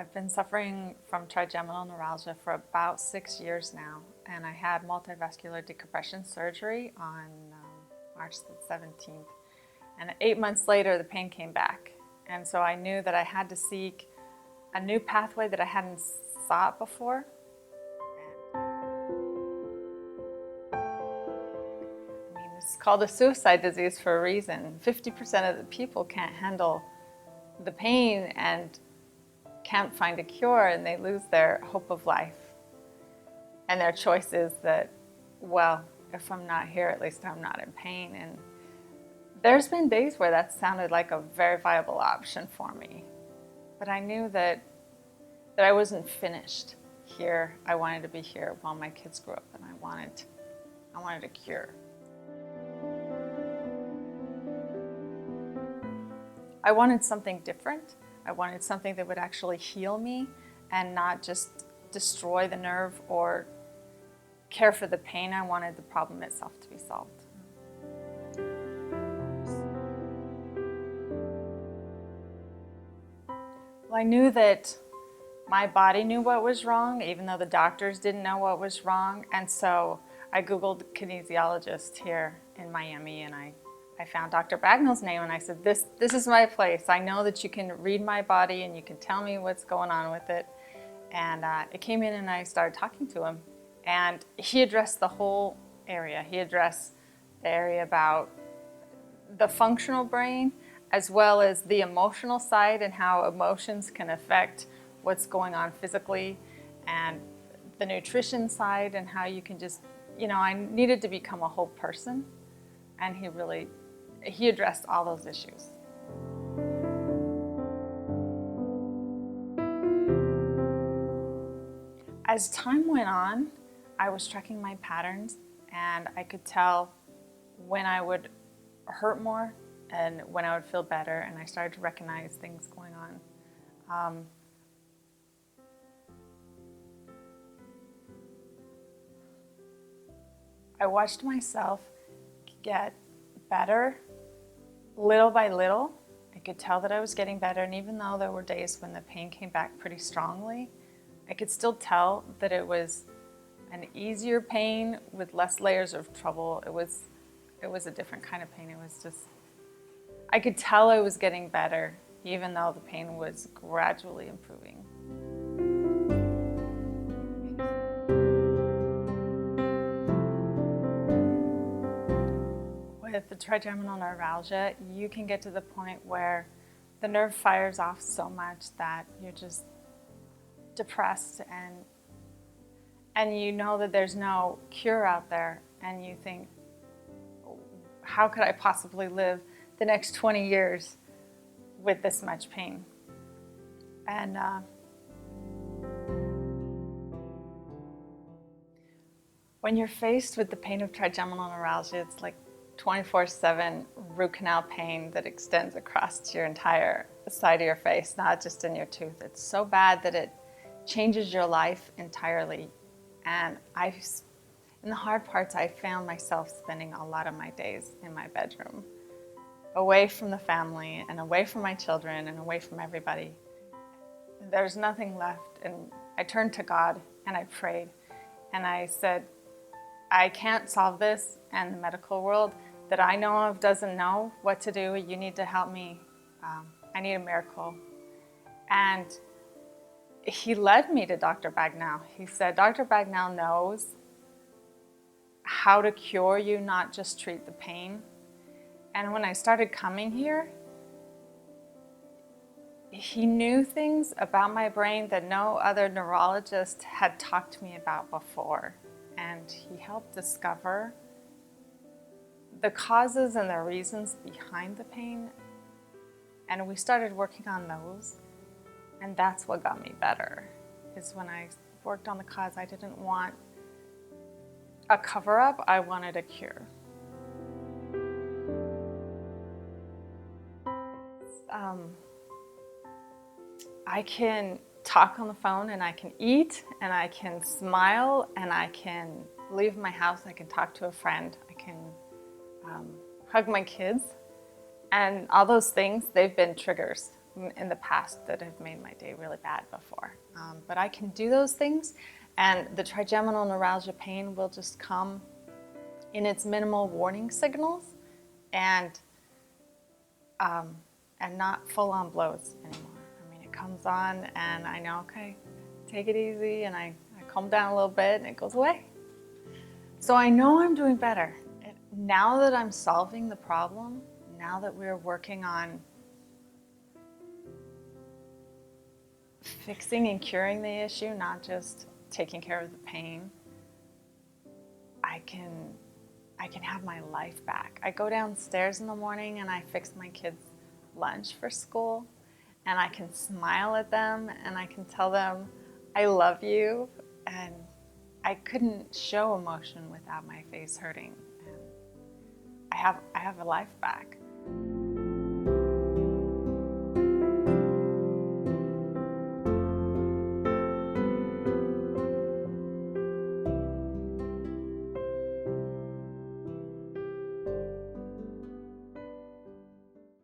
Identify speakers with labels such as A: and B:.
A: I've been suffering from trigeminal neuralgia for about 6 years now, and I had multivascular decompression surgery on March the 17th. And 8 months later, the pain came back. And so I knew that I had to seek a new pathway that I hadn't sought before. I mean, it's called a suicide disease for a reason. 50% of the people can't handle the pain and can't find a cure, and they lose their hope of life. And their choice is that, well, if I'm not here, at least I'm not in pain. And there's been days where that sounded like a very viable option for me. But I knew that I wasn't finished here. I wanted to be here while my kids grew up, and I wanted a cure. I wanted something different. I wanted something that would actually heal me and not just destroy the nerve or care for the pain. I wanted the problem itself to be solved. Well, I knew that my body knew what was wrong, even though the doctors didn't know what was wrong. And so I Googled kinesiologist here in Miami, and I found Dr. Bagnell's name, and I said, this is my place. I know that you can read my body and you can tell me what's going on with it. And it came in, and I started talking to him. And he addressed the whole area. He addressed the area about the functional brain, as well as the emotional side and how emotions can affect what's going on physically, and the nutrition side and how you can just, I needed to become a whole person. And he addressed all those issues. As time went on, I was tracking my patterns, and I could tell when I would hurt more and when I would feel better, and I started to recognize things going on. I watched myself get better little by little. I could tell that I was getting better, and even though there were days when the pain came back pretty strongly, I could still tell that it was an easier pain with less layers of trouble. It was a different kind of pain. It was just, I could tell I was getting better, even though the pain was gradually improving. With the trigeminal neuralgia, you can get to the point where the nerve fires off so much that you're just depressed, and you know that there's no cure out there, and you think, how could I possibly live the next 20 years with this much pain? And when you're faced with the pain of trigeminal neuralgia, it's like 24/7 root canal pain that extends across your entire side of your face, not just in your tooth. It's so bad that it changes your life entirely. And in the hard parts, I found myself spending a lot of my days in my bedroom, away from the family and away from my children and away from everybody. There's nothing left. And I turned to God and I prayed, and I said, I can't solve this, and the medical world that I know of doesn't know what to do. You need to help me. I need a miracle. And he led me to Dr. Bagnell. He said, Dr. Bagnell knows how to cure you, not just treat the pain. And when I started coming here, he knew things about my brain that no other neurologist had talked to me about before. And he helped discover the causes and the reasons behind the pain. And we started working on those. And that's what got me better, is when I worked on the cause. I didn't want a cover-up, I wanted a cure. I can talk on the phone, and I can eat, and I can smile, and I can leave my house, I can talk to a friend, I can hug my kids, and all those things, they've been triggers in the past that have made my day really bad before. But I can do those things, and the trigeminal neuralgia pain will just come in its minimal warning signals, and not full-on blows anymore. I mean, it comes on, and I know, okay, take it easy, and I calm down a little bit, and it goes away. So I know I'm doing better. Now that I'm solving the problem, now that we're working on fixing and curing the issue, not just taking care of the pain, I can have my life back. I go downstairs in the morning and I fix my kids' lunch for school, and I can smile at them and I can tell them I love you, and I couldn't show emotion without my face hurting. I have a life back.